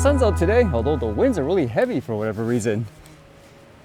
sun's out today, although the winds are really heavy for whatever reason.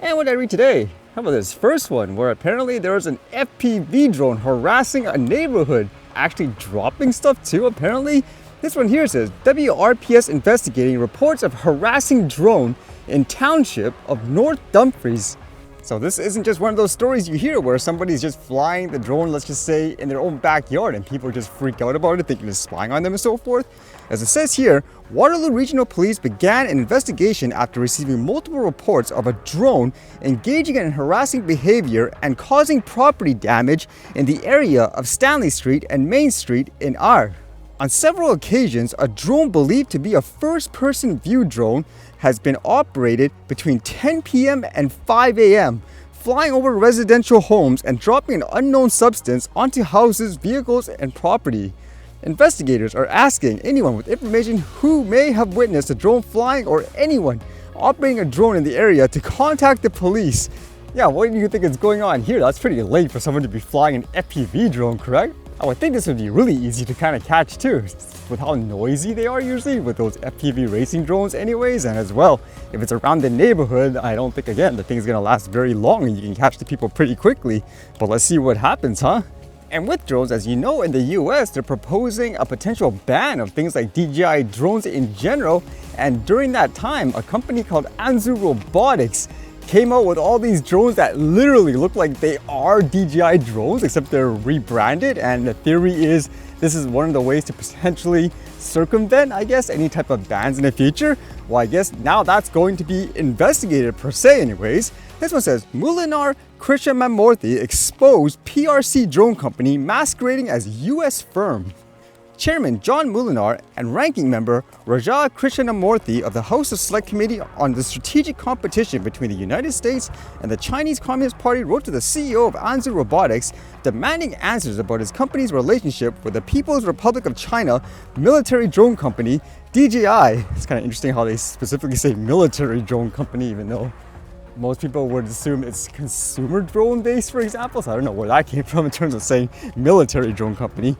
And what did I read today? How about this first one, where apparently there was an FPV drone harassing a neighborhood, actually dropping stuff too, apparently. This one here says, WRPS investigating reports of harassing drone in township of North Dumfries. So this isn't just one of those stories you hear where somebody's just flying the drone, let's just say, in their own backyard and people just freak out about it, thinking it's spying on them and so forth. As it says here, Waterloo Regional Police began an investigation after receiving multiple reports of a drone engaging in harassing behavior and causing property damage in the area of Stanley Street and Main Street in R. On several occasions, a drone believed to be a first-person view drone has been operated between 10 p.m. and 5 a.m., flying over residential homes and dropping an unknown substance onto houses, vehicles, and property. Investigators are asking anyone with information who may have witnessed a drone flying or anyone operating a drone in the area to contact the police. Yeah, what do you think is going on here? That's pretty late for someone to be flying an FPV drone, correct? I would think this would be really easy to kind of catch too, with how noisy they are usually with those FPV racing drones anyways, and as well, if it's around the neighborhood, I don't think, again, the thing's gonna last very long and you can catch the people pretty quickly. But let's see what happens, huh? And with drones, as you know, in the US, they're proposing a potential ban of things like DJI drones in general, and during that time, a company called Anzu Robotics came out with all these drones that literally look like they are DJI drones, except they're rebranded. And the theory is this is one of the ways to potentially circumvent, I guess, any type of bans in the future. Well, I guess now that's going to be investigated per se anyways. This one says, Mulinar Krishnamurthy exposed PRC drone company masquerading as US firm. Chairman John Mulinar and Ranking Member Raja Krishnamurthy of the House of Select Committee on the Strategic Competition between the United States and the Chinese Communist Party wrote to the CEO of Anzu Robotics demanding answers about his company's relationship with the People's Republic of China military drone company DJI. It's kind of interesting how they specifically say military drone company, even though most people would assume it's consumer drone based, for example. So I don't know where that came from in terms of saying military drone company.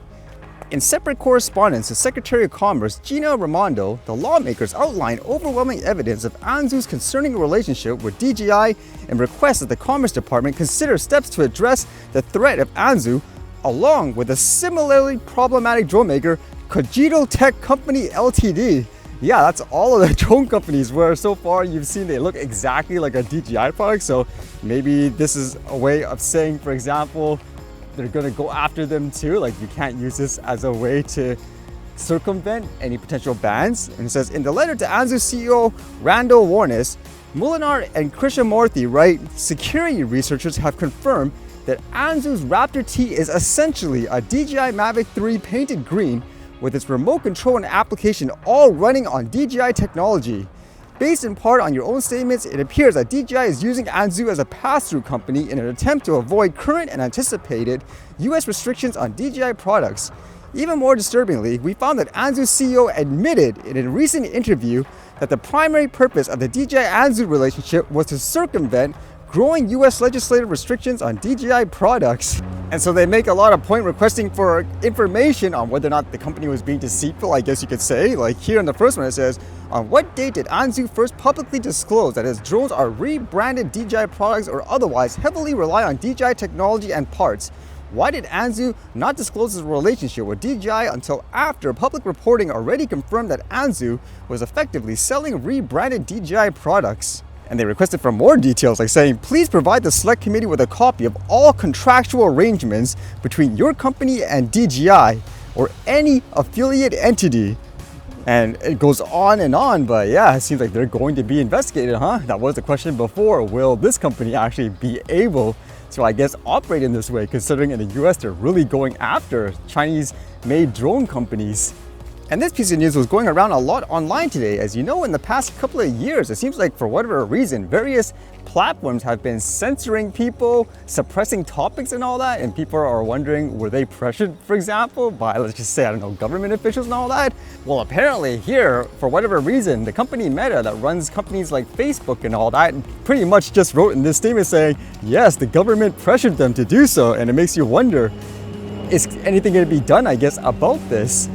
In separate correspondence to Secretary of Commerce Gina Raimondo, the lawmakers outlined overwhelming evidence of Anzu's concerning relationship with DJI and request that the Commerce Department consider steps to address the threat of Anzu, along with a similarly problematic drone maker Cogito Tech Company Ltd. Yeah, that's all of the drone companies where so far you've seen they look exactly like a DJI product. So maybe this is a way of saying, for example, they're gonna go after them too. Like, you can't use this as a way to circumvent any potential bans. And it says, in the letter to Anzu CEO Randall Warnes, Mulinar and Krishnamurthy write, security researchers have confirmed that Anzu's Raptor T is essentially a DJI Mavic 3 painted green with its remote control and application all running on DJI technology. Based in part on your own statements, it appears that DJI is using Anzu as a pass-through company in an attempt to avoid current and anticipated US restrictions on DJI products. Even more disturbingly, we found that Anzu's CEO admitted in a recent interview that the primary purpose of the DJI-Anzu relationship was to circumvent growing US legislative restrictions on DJI products. And so they make a lot of point requesting for information on whether or not the company was being deceitful, I guess you could say. Like here in the first one it says, on what date did Anzu first publicly disclose that its drones are rebranded DJI products or otherwise heavily rely on DJI technology and parts? Why did Anzu not disclose his relationship with DJI until after public reporting already confirmed that Anzu was effectively selling rebranded DJI products? And they requested for more details, like saying, please provide the select committee with a copy of all contractual arrangements between your company and DJI or any affiliate entity. And it goes on, but yeah, it seems like they're going to be investigated, huh? That was the question before. Will this company actually be able to, I guess, operate in this way, considering in the US they're really going after Chinese-made drone companies? And this piece of news was going around a lot online today. As you know, in the past couple of years, it seems like for whatever reason, various platforms have been censoring people, suppressing topics and all that. And people are wondering, were they pressured, for example, by, let's just say, I don't know, government officials and all that? Well, apparently here, for whatever reason, the company Meta that runs companies like Facebook and all that pretty much just wrote in this statement saying, yes, the government pressured them to do so. And it makes you wonder, is anything going to be done, I guess, about this?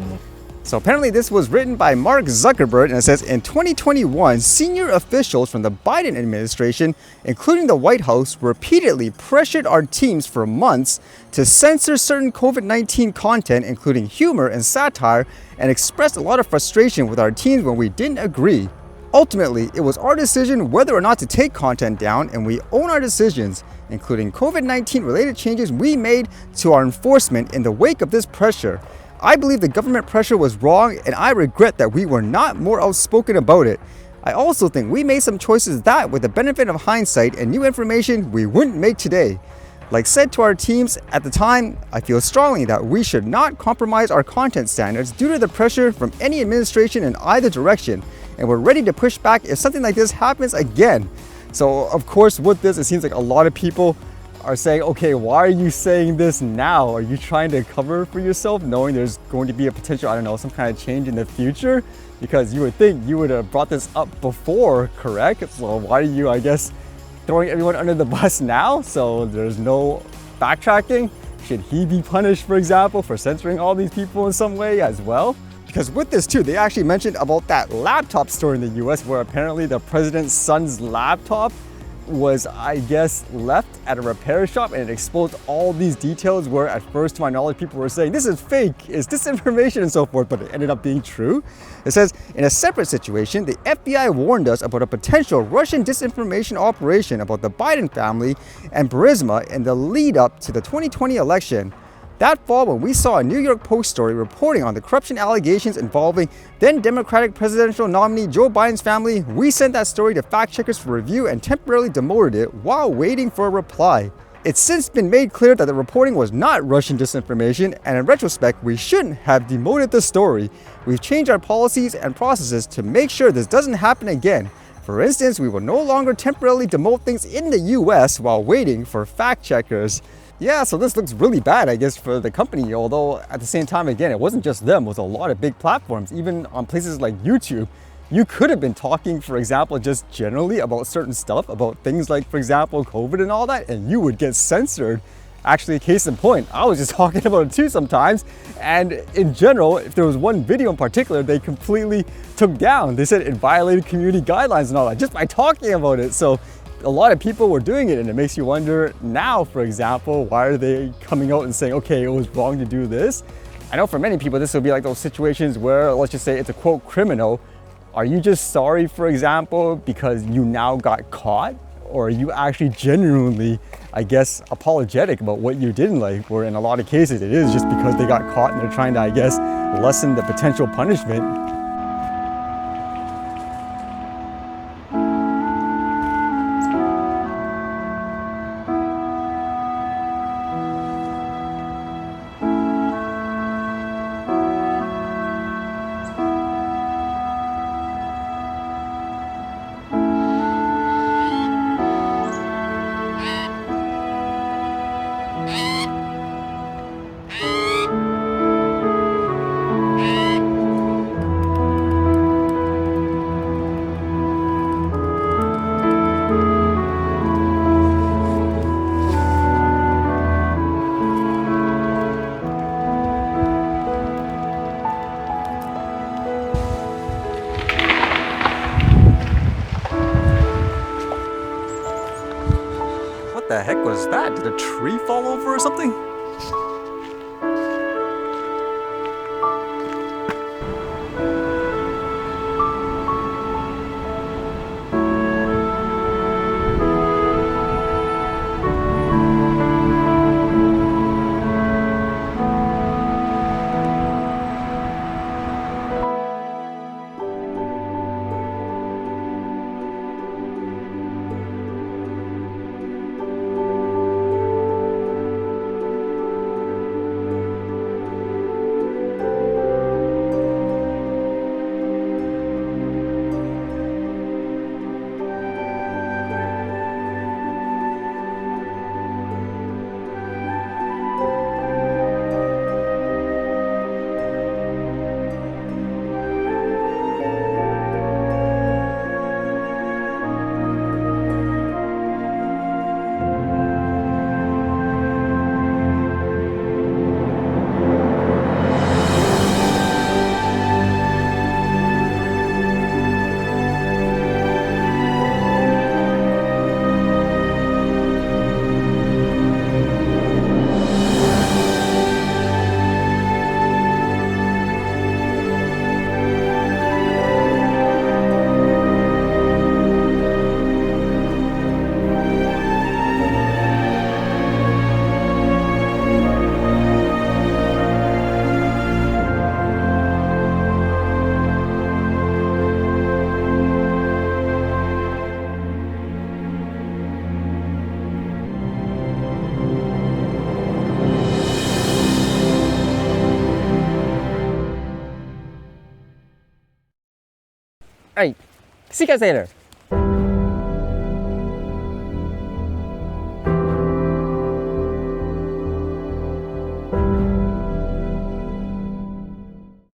So apparently this was written by Mark Zuckerberg, and it says, in 2021, senior officials from the Biden administration, including the White House, repeatedly pressured our teams for months to censor certain COVID-19 content, including humor and satire, and expressed a lot of frustration with our teams when we didn't agree. Ultimately, it was our decision whether or not to take content down, and we own our decisions, including COVID-19 related changes we made to our enforcement in the wake of this pressure. I believe the government pressure was wrong, and I regret that we were not more outspoken about it. I also think we made some choices that, with the benefit of hindsight and new information, we wouldn't make today. Like said to our teams at the time, I feel strongly that we should not compromise our content standards due to the pressure from any administration in either direction, and we're ready to push back if something like this happens again. So of course with this, it seems like a lot of people are saying, okay, why are you saying this now? Are you trying to cover for yourself knowing there's going to be a potential, I don't know, some kind of change in the future? Because you would think you would have brought this up before, correct? So why are you, I guess, throwing everyone under the bus now? So there's no backtracking? Should he be punished, for example, for censoring all these people in some way as well? Because with this too, they actually mentioned about that laptop store in the US where apparently the president's son's laptop was, I guess, left at a repair shop, and it exposed all these details where at first, to my knowledge, people were saying this is fake, it's disinformation and so forth, but it ended up being true. It says, in a separate situation, the FBI warned us about a potential Russian disinformation operation about the Biden family and Burisma in the lead up to the 2020 election. That fall, when we saw a New York Post story reporting on the corruption allegations involving then Democratic presidential nominee Joe Biden's family, we sent that story to fact checkers for review and temporarily demoted it while waiting for a reply. It's since been made clear that the reporting was not Russian disinformation, and in retrospect, we shouldn't have demoted the story. We've changed our policies and processes to make sure this doesn't happen again. For instance, we will no longer temporarily demote things in the US while waiting for fact checkers. Yeah, so this looks really bad, I guess, for the company, although at the same time, again, it wasn't just them, it was a lot of big platforms. Even on places like YouTube, you could have been talking, for example, just generally about certain stuff, about things like, for example, COVID and all that, and you would get censored. Actually, case in point, I was just talking about it too sometimes, and in general, if there was one video in particular, they completely took down. They said it violated community guidelines and all that, just by talking about it. So a lot of people were doing it, and it makes you wonder now, for example, why are they coming out and saying, okay, it was wrong to do this? I know for many people, this will be like those situations where, let's just say it's a quote criminal. Are you just sorry, for example, because you now got caught? Or are you actually genuinely, I guess, apologetic about what you did in life? Where in a lot of cases, it is just because they got caught and they're trying to, I guess, lessen the potential punishment. What the heck was that? Did a tree fall over or something? All right, see you guys later.